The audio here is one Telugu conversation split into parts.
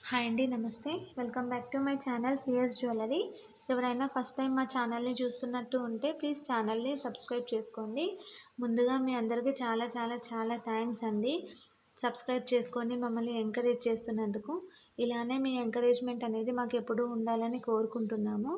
హాయ్ అండి, నమస్తే. Welcome back to my channel CS jewellery. ఎవరైనా ఫస్ట్ టైం మా ఛానల్ని చూస్తున్నట్టు ఉంటే ప్లీజ్ ఛానల్ని సబ్స్క్రైబ్ చేసుకోండి. ముందుగా మీ అందరికీ చాలా చాలా చాలా థ్యాంక్స్ అండి. సబ్స్క్రైబ్ చేసుకొని మమ్మల్ని ఎంకరేజ్ చేస్తున్నందుకు. ఇలానే మీ ఎంకరేజ్మెంట్ అనేది మాకు ఎప్పుడూ ఉండాలని కోరుకుంటున్నాము.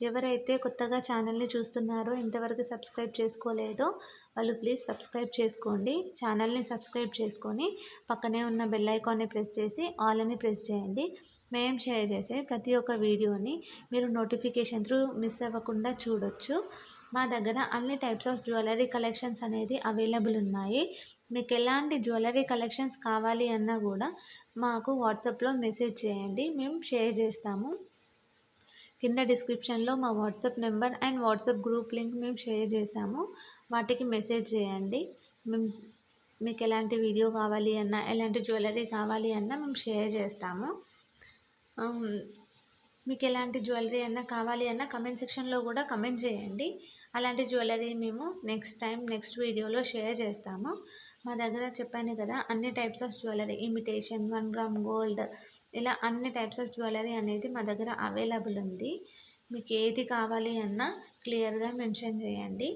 ఎవరైతే కొత్తగా ఛానల్ని చూస్తున్నారో, ఇంతవరకు సబ్స్క్రైబ్ చేసుకోలేదో వాళ్ళు ప్లీజ్ సబ్స్క్రైబ్ చేసుకోండి. ఛానల్ని సబ్స్క్రైబ్ చేసుకొని పక్కనే ఉన్న బెల్ ఐకాన్ని ప్రెస్ చేసి ఆల్ అని ప్రెస్ చేయండి. మేము షేర్ చేసే ప్రతి ఒక్క వీడియోని మీరు నోటిఫికేషన్ త్రూ మిస్ అవ్వకుండా చూడొచ్చు. మా దగ్గర అన్ని టైప్స్ ఆఫ్ జ్యువెలరీ కలెక్షన్స్ అనేది అవైలబుల్ ఉన్నాయి. మీకు ఎలాంటి జ్యువెలరీ కలెక్షన్స్ కావాలి అన్నా కూడా మాకు వాట్సాప్లో మెసేజ్ చేయండి, మేము షేర్ చేస్తాము. కింద డిస్క్రిప్షన్లో మా WhatsApp number and WhatsApp group link మేము షేర్ చేసాము. వాటికి మెసేజ్ చేయండి. మేము మీకు ఎలాంటి వీడియో కావాలి అన్నా, ఎలాంటి జ్యువెలరీ కావాలి అన్నా మేము షేర్ చేస్తాము. మీకు ఎలాంటి జ్యువెలరీ అన్నా కావాలి అన్నా కమెంట్ సెక్షన్లో కూడా కమెంట్ చేయండి. అలాంటి జ్యువెలరీ మేము నెక్స్ట్ వీడియోలో షేర్ చేస్తాము. మా దగ్గర చెప్పాను కదా, అన్ని types of jewellery, imitation, 1 gram gold, ఇలా అన్ని టైప్స్ ఆఫ్ జ్యువెలరీ అనేది మా దగ్గర అవైలబుల్ ఉంది. మీకు ఏది కావాలి అన్నా క్లియర్గా మెన్షన్ చేయండి.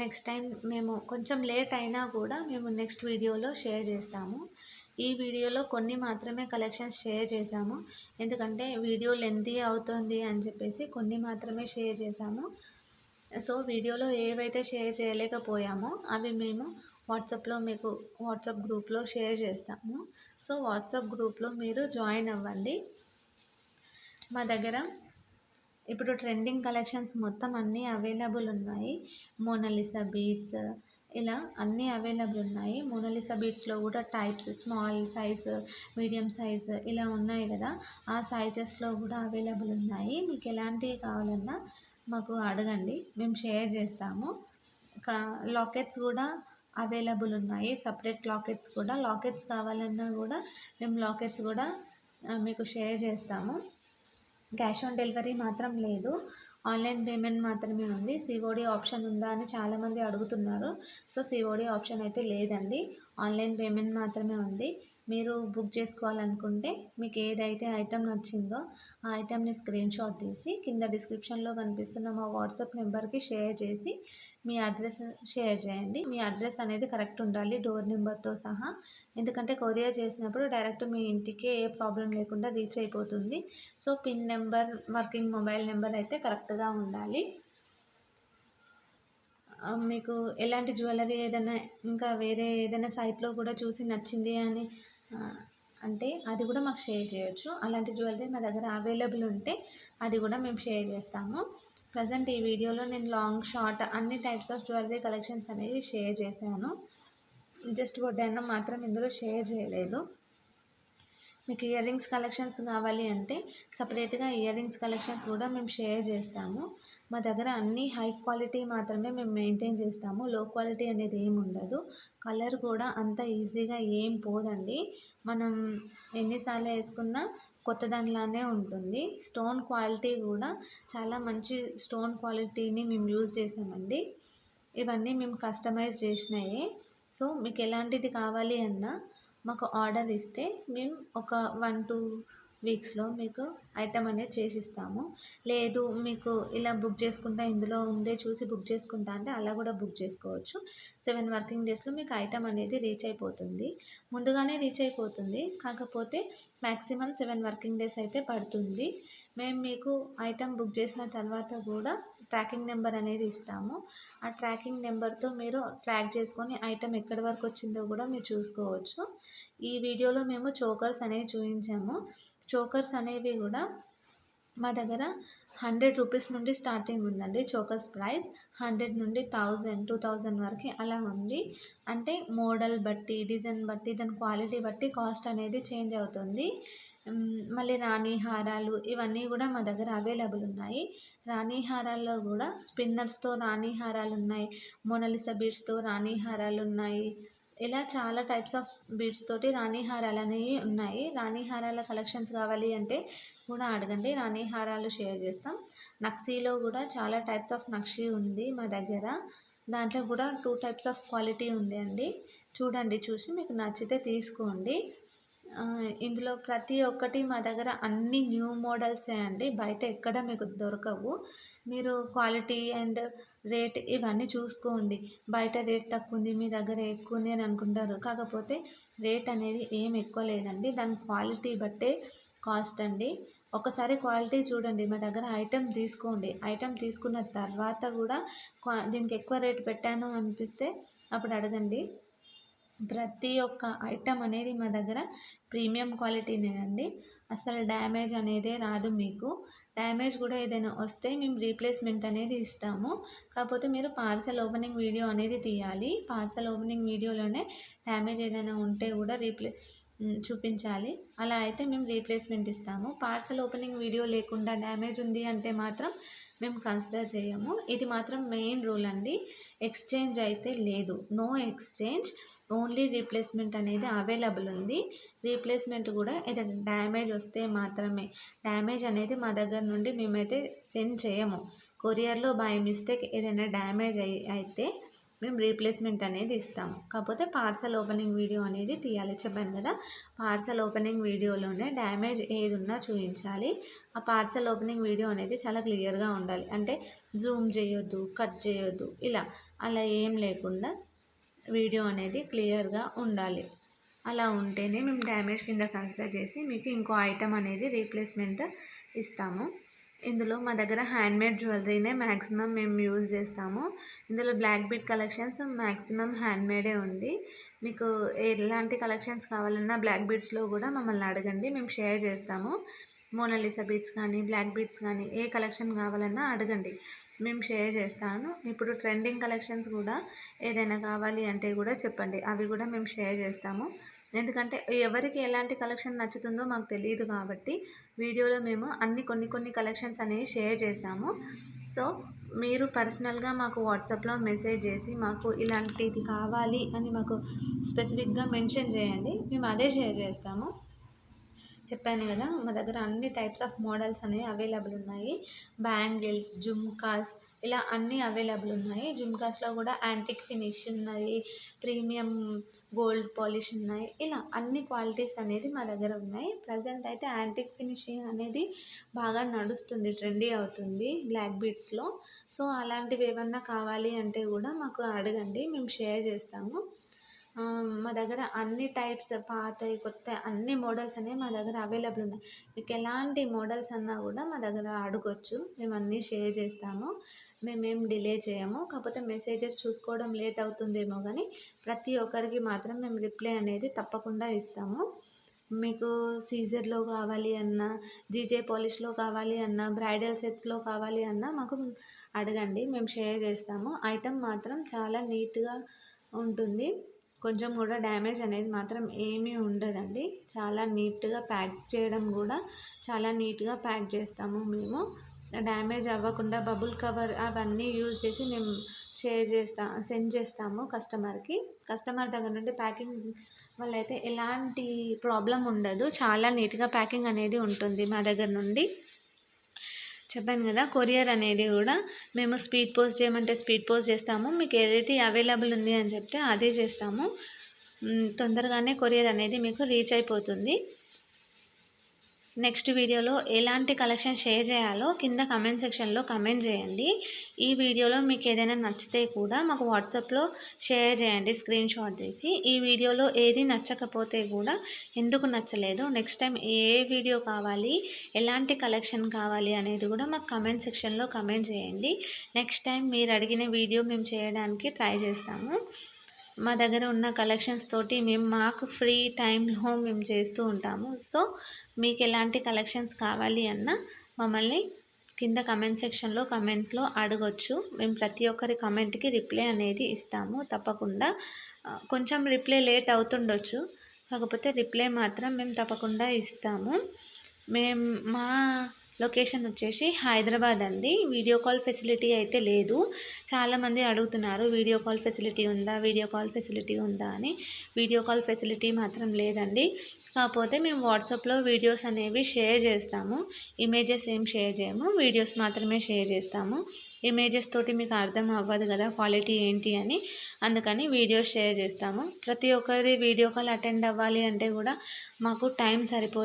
నెక్స్ట్ టైం మేము కొంచెం లేట్ అయినా కూడా మేము నెక్స్ట్ వీడియోలో షేర్ చేస్తాము. ఈ వీడియోలో కొన్ని మాత్రమే కలెక్షన్స్ షేర్ చేశాము, ఎందుకంటే వీడియో లెంతీ అవుతుంది అని చెప్పేసి కొన్ని మాత్రమే షేర్ చేశాము. సో వీడియోలో ఏవైతే షేర్ చేయలేకపోయామో అవి మేము వాట్సాప్లో మీకు వాట్సాప్ గ్రూప్లో షేర్ చేస్తాము. సో వాట్సాప్ గ్రూప్లో మీరు జాయిన్ అవ్వండి. మా దగ్గర ఇప్పుడు ట్రెండింగ్ కలెక్షన్స్ మొత్తం అన్నీ అవైలబుల్ ఉన్నాయి. మోనాలిసా బీడ్స్, ఇలా అన్నీ అవైలబుల్ ఉన్నాయి. మోనాలిసా బీడ్స్లో కూడా types, small size, medium size ఇలా ఉన్నాయి కదా, ఆ సైజెస్లో కూడా అవైలబుల్ ఉన్నాయి. మీకు ఎలాంటివి కావాలన్నా మాకు అడగండి, మేము షేర్ చేస్తాము. లాకెట్స్ కూడా అవైలబుల్ ఉన్నాయి. సపరేట్ లాకెట్స్ కావాలన్నా కూడా మేము లాకెట్స్ కూడా మీకు షేర్ చేస్తాము. క్యాష్ ఆన్ డెలివరీ మాత్రం లేదు, ఆన్లైన్ పేమెంట్ మాత్రమే ఉంది. సిఓడి ఆప్షన్ ఉందా అని చాలామంది అడుగుతున్నారు. సో సిఓడి ఆప్షన్ అయితే లేదండి, ఆన్లైన్ పేమెంట్ మాత్రమే ఉంది. మీరు బుక్ చేసుకోవాలనుకుంటే మీకు ఏదైతే ఐటెం నచ్చిందో ఆ ఐటెంని స్క్రీన్ షాట్ తీసి కింద డిస్క్రిప్షన్లో కనిపిస్తున్న మా వాట్సాప్ నెంబర్కి షేర్ చేసి మీ అడ్రస్ షేర్ చేయండి. మీ అడ్రస్ అనేది కరెక్ట్ ఉండాలి, డోర్ నెంబర్తో సహా. ఎందుకంటే కొరియర్ చేసినప్పుడు డైరెక్ట్ మీ ఇంటికే ఏ ప్రాబ్లం లేకుండా రీచ్ అయిపోతుంది. So pin number, working mobile number అయితే కరెక్ట్గా ఉండాలి. మీకు ఎలాంటి జ్యువెలరీ ఏదైనా ఇంకా వేరే ఏదైనా సైట్లో కూడా చూసి నచ్చింది అని అంటే అది కూడా మాకు షేర్ చేయొచ్చు. అలాంటి జ్యువెలరీ మా దగ్గర అవైలబుల్ ఉంటే అది కూడా మేము షేర్ చేస్తాము. ప్రజెంట్ ఈ వీడియోలో నేను లాంగ్, షార్ట్ అన్ని టైప్స్ ఆఫ్ జ్యువెలరీ కలెక్షన్స్ అనేది షేర్ చేశాను. జస్ట్ వడ్డానం మాత్రం ఇందులో షేర్ చేయలేదు. మీకు ఇయర్ రింగ్స్ కలెక్షన్స్ కావాలి అంటే సపరేట్గా ఇయర్ రింగ్స్ కలెక్షన్స్ కూడా మేము షేర్ చేస్తాము. మా దగ్గర అన్నీ హై క్వాలిటీ మాత్రమే మేము మెయింటైన్ చేస్తాము, లో క్వాలిటీ అనేది ఏమి ఉండదు. కలర్ కూడా అంత ఈజీగా ఏం పోదండి, మనం ఎన్నిసార్లు వేసుకున్నా కొత్త దానిలానే ఉంటుంది. స్టోన్ క్వాలిటీ కూడా చాలా మంచి స్టోన్ క్వాలిటీని మేము యూజ్ చేసామండి. ఇవన్నీ మేము కస్టమైజ్ చేసినాయి. సో మీకు ఎలాంటిది కావాలి అన్నా మాకు ఆర్డర్ ఇస్తే మేము ఒక 1-2 వీక్స్లో మీకు ఐటమ్ అనేది చేసిస్తాము. లేదు మీకు ఇలా బుక్ చేసుకుంటా, ఇందులో ఉందే చూసి బుక్ చేసుకుంటా అంటే అలా కూడా బుక్ చేసుకోవచ్చు. 7 వర్కింగ్ డేస్లో మీకు ఐటమ్ అనేది రీచ్ అయిపోతుంది. ముందుగానే రీచ్ అయిపోతుంది, కాకపోతే మ్యాక్సిమం 7 వర్కింగ్ డేస్ అయితే పడుతుంది. మేము మీకు ఐటమ్ బుక్ చేసిన తర్వాత కూడా ట్రాకింగ్ నెంబర్ అనేది ఇస్తాము. ఆ ట్రాకింగ్ నెంబర్తో మీరు ట్రాక్ చేసుకొని ఐటమ్ ఎక్కడి వరకు వచ్చిందో కూడా మీరు చూసుకోవచ్చు. ఈ వీడియోలో మేము చోకర్స్ అనేవి చూపించాము. చోకర్స్ అనేవి కూడా మా దగ్గర 100 రూపీస్ నుండి స్టార్టింగ్ ఉందండి. చోకర్స్ ప్రైస్ 100 నుండి 1000, 2000 వరకు అలా ఉంది. అంటే మోడల్ బట్టి, డిజైన్ బట్టి, దాని క్వాలిటీ బట్టి కాస్ట్ అనేది చేంజ్ అవుతుంది. మళ్ళీ రాణి హారాలు ఇవన్నీ కూడా మా దగ్గర అవైలబుల్ ఉన్నాయి. రాణి హారాల్లో కూడా స్పిన్నర్స్తో రాణి హారాలు ఉన్నాయి, మోనాలిసా బీడ్స్తో రాణి హారాలు ఉన్నాయి. ఇలా చాలా టైప్స్ ఆఫ్ బీడ్స్ తోటి రాణి హారాలు అనేవి ఉన్నాయి. రాణి హారాల కలెక్షన్స్ కావాలి అంటే కూడా అడగండి, రాణి హారాలు షేర్ చేస్తాం. నక్షీలో కూడా చాలా టైప్స్ ఆఫ్ నక్షీ ఉంది మా దగ్గర. దాంట్లో కూడా 2 టైప్స్ ఆఫ్ క్వాలిటీ ఉంది అండి. చూడండి, చూసి మీకు నచ్చితే తీసుకోండి. ఇందులో ప్రతి ఒక్కటి మా దగ్గర అన్ని న్యూ మోడల్సే అండి. బయట ఎక్కడ మీకు దొరకవు. మీరు క్వాలిటీ అండ్ రేట్ ఇవన్నీ చూసుకోండి. బయట రేట్ తక్కువుంది, మీ దగ్గర ఎక్కువుంది అని అనుకుంటారు. కాకపోతే రేట్ అనేది ఏం ఎక్కువ లేదండి. దాని క్వాలిటీ బట్టే కాస్ట్ అండి. ఒకసారి క్వాలిటీ చూడండి. మా దగ్గర ఐటెమ్ తీసుకోండి. ఐటెమ్ తీసుకున్న తర్వాత కూడా దీనికి ఎక్కువ రేట్ పెట్టాను అనిపిస్తే అప్పుడు అడగండి. ప్రతి ఒక్క ఐటెం అనేది మా దగ్గర ప్రీమియం క్వాలిటీనేనండి. అస్సలు డ్యామేజ్ అనేదే రాదు మీకు. డ్యామేజ్ కూడా ఏదైనా వస్తే మేము రీప్లేస్మెంట్ అనేది ఇస్తాము. కాకపోతే మీరు పార్సెల్ ఓపెనింగ్ వీడియో అనేది తీయాలి. పార్సెల్ ఓపెనింగ్ వీడియోలోనే డ్యామేజ్ ఏదైనా ఉంటే కూడా చూపించాలి. అలా అయితే మేము రీప్లేస్మెంట్ ఇస్తాము. పార్సెల్ ఓపెనింగ్ వీడియో లేకుండా డ్యామేజ్ ఉంది అంటే మాత్రం మేము కన్సిడర్ చేయము. ఇది మాత్రం మెయిన్ రూల్ అండి. ఎక్స్చేంజ్ అయితే లేదు. నో ఎక్స్చేంజ్, ఓన్లీ రీప్లేస్మెంట్ అనేది అవైలబుల్ ఉంది. రీప్లేస్మెంట్ కూడా ఏదైనా డ్యామేజ్ వస్తే మాత్రమే. డ్యామేజ్ అనేది మా దగ్గర నుండి మేమైతే సెండ్ చేయము. కొరియర్లో బై మిస్టేక్ ఏదైనా డ్యామేజ్ అయితే మేము రీప్లేస్మెంట్ అనేది ఇస్తాము. కాకపోతే పార్సెల్ ఓపెనింగ్ వీడియో అనేది తీయాలి. చెప్పాను కదా, పార్సెల్ ఓపెనింగ్ వీడియోలోనే డ్యామేజ్ ఏది ఉన్నా చూపించాలి. ఆ పార్సెల్ ఓపెనింగ్ వీడియో అనేది చాలా క్లియర్గా ఉండాలి. అంటే జూమ్ చేయొద్దు, కట్ చేయొద్దు, అలా ఏం లేకుండా వీడియో అనేది క్లియర్గా ఉండాలి. అలా ఉంటేనే మేము డ్యామేజ్ కింద కన్సిడర్ చేసి మీకు ఇంకో ఐటెం అనేది రీప్లేస్మెంట్ ఇస్తాము. ఇందులో మా దగ్గర హ్యాండ్మేడ్ జ్యువెలరీనే మ్యాక్సిమం మేము యూజ్ చేస్తాము. ఇందులో బ్లాక్ బీడ్ కలెక్షన్స్ మ్యాక్సిమం హ్యాండ్మేడే ఉంది. మీకు ఎలాంటి కలెక్షన్స్ కావాలన్నా బ్లాక్ బీడ్స్లో కూడా మమ్మల్ని అడగండి, మేము షేర్ చేస్తాము. మోనాలిసా బీడ్స్ కానీ బ్లాక్ బీడ్స్ కానీ ఏ కలెక్షన్ కావాలన్నా అడగండి, మేము షేర్ చేస్తాను. ఇప్పుడు ట్రెండింగ్ కలెక్షన్స్ కూడా ఏదైనా కావాలి అంటే కూడా చెప్పండి, అవి కూడా మేము షేర్ చేస్తాము. ఎందుకంటే ఎవరికి ఎలాంటి కలెక్షన్ నచ్చుతుందో మాకు తెలియదు కాబట్టి వీడియోలో మేము కొన్ని కలెక్షన్స్ అనేవి షేర్ చేసాము. సో మీరు పర్సనల్గా మాకు వాట్సాప్లో మెసేజ్ చేసి మాకు ఇలాంటిది కావాలి అని మాకు స్పెసిఫిక్గా మెన్షన్ చేయండి, మేము అదే షేర్ చేస్తాము. చెప్పాను కదా, మా దగ్గర అన్ని టైప్స్ ఆఫ్ మోడల్స్ అనేవి అవైలబుల్ ఉన్నాయి. బ్యాంగిల్స్, జుమ్కాస్ ఇలా అన్నీ అవైలబుల్ ఉన్నాయి. జుమ్కాస్లో కూడా యాంటిక్ ఫినిష్ ఉన్నాయి, ప్రీమియం గోల్డ్ పాలిష్ ఉన్నాయి. ఇలా అన్ని క్వాలిటీస్ అనేది మా దగ్గర ఉన్నాయి. ప్రజెంట్ అయితే యాంటిక్ ఫినిషింగ్ అనేది బాగా నడుస్తుంది, ట్రెండీ అవుతుంది బ్లాక్ బీడ్స్లో. సో అలాంటివి ఏమన్నా కావాలి అంటే కూడా మాకు అడగండి, మేము షేర్ చేస్తాము. మా దగ్గర అన్ని టైప్స్ పాతవి కొత్తవి అన్ని మోడల్స్ అనేవి మా దగ్గర అవైలబుల్ ఉన్నాయి. మీకు ఎలాంటి మోడల్స్ అన్నా కూడా మా దగ్గర అడగొచ్చు, మేము అన్నీ షేర్ చేస్తాము. మేమేం డిలే చేయము. కాకపోతే మెసేజెస్ చూసుకోవడం లేట్ అవుతుందేమో కానీ ప్రతి ఒక్కరికి మాత్రం మేము రిప్లై అనేది తప్పకుండా ఇస్తాము. మీకు సీజర్లో కావాలి అన్నా, జీజే పాలిష్లో కావాలి అన్నా, బ్రైడల్ సెట్స్లో కావాలి అన్నా మాకు అడగండి, మేము షేర్ చేస్తాము. ఐటెం మాత్రం చాలా నీట్గా ఉంటుంది. కొంచెం కూడా డ్యామేజ్ అనేది మాత్రం ఏమీ ఉండదండి. చాలా నీట్గా ప్యాక్ చేయడం కూడా చాలా నీట్గా ప్యాక్ చేస్తాము మేము. డ్యామేజ్ అవ్వకుండా బబుల్ కవర్ అవన్నీ యూజ్ చేసి మేము సెండ్ చేస్తాము కస్టమర్కి. కస్టమర్ దగ్గర నుండి ప్యాకింగ్ వల్ల అయితే ఎలాంటి ప్రాబ్లం ఉండదు. చాలా నీట్గా ప్యాకింగ్ అనేది ఉంటుంది మా దగ్గర నుండి. చెప్పాను కదా, కొరియర్ అనేది కూడా మేము స్పీడ్ పోస్ట్ చేయమంటే స్పీడ్ పోస్ట్ చేస్తాము. మీకు ఏదైతే అవైలబుల్ ఉంది అని చెప్తే అదే చేస్తాము. తొందరగానే కొరియర్ అనేది మీకు రీచ్ అయిపోతుంది. నెక్స్ట్ వీడియోలో ఎలాంటి కలెక్షన్ షేర్ చేయాలో కింద కమెంట్ సెక్షన్లో కమెంట్ చేయండి. ఈ వీడియోలో మీకు ఏదైనా నచ్చితే కూడా మాకు వాట్సాప్లో షేర్ చేయండి స్క్రీన్ షాట్ తీసి. ఈ వీడియోలో ఏది నచ్చకపోతే కూడా ఎందుకు నచ్చలేదు, నెక్స్ట్ టైం ఏ వీడియో కావాలి, ఎలాంటి కలెక్షన్ కావాలి అనేది కూడా మాకు కమెంట్ సెక్షన్లో కమెంట్ చేయండి. నెక్స్ట్ టైం మీరు అడిగిన వీడియో మేము చేయడానికి ట్రై చేస్తాము. మా దగ్గర ఉన్న కలెక్షన్స్ తోటి మాకు ఫ్రీ టైంలో మేము చేస్తూ ఉంటాము. సో మీకు ఎలాంటి కలెక్షన్స్ కావాలి అన్నా మమ్మల్ని కింద కమెంట్ సెక్షన్లో కమెంట్లో అడగొచ్చు. మేము ప్రతి ఒక్కరి కమెంట్కి రిప్లై అనేది ఇస్తాము తప్పకుండా. కొంచెం రిప్లై లేట్ అవుతుండొచ్చు, కాకపోతే రిప్లై మాత్రం మేము తప్పకుండా ఇస్తాము. మా లొకేషన్ వచ్చేసి హైదరాబాద్ అండి. వీడియో కాల్ ఫెసిలిటీ అయితే లేదు. చాలామంది అడుగుతున్నారు వీడియో కాల్ ఫెసిలిటీ ఉందా అని. వీడియో కాల్ ఫెసిలిటీ మాత్రం లేదండి. కాకపోతే మేము వాట్సాప్లో వీడియోస్ అనేవి షేర్ చేస్తాము. ఇమేజెస్ ఏం షేర్ చేయము, వీడియోస్ మాత్రమే షేర్ చేస్తాము. ఇమేజెస్ తోటి మీకు అర్థం అవ్వదు కదా క్వాలిటీ ఏంటి అని, అందుకని వీడియోస్ షేర్ చేస్తాము. ప్రతి ఒక్కరిది వీడియో కాల్ అటెండ్ అవ్వాలి అంటే కూడా మాకు టైం సరిపోదు.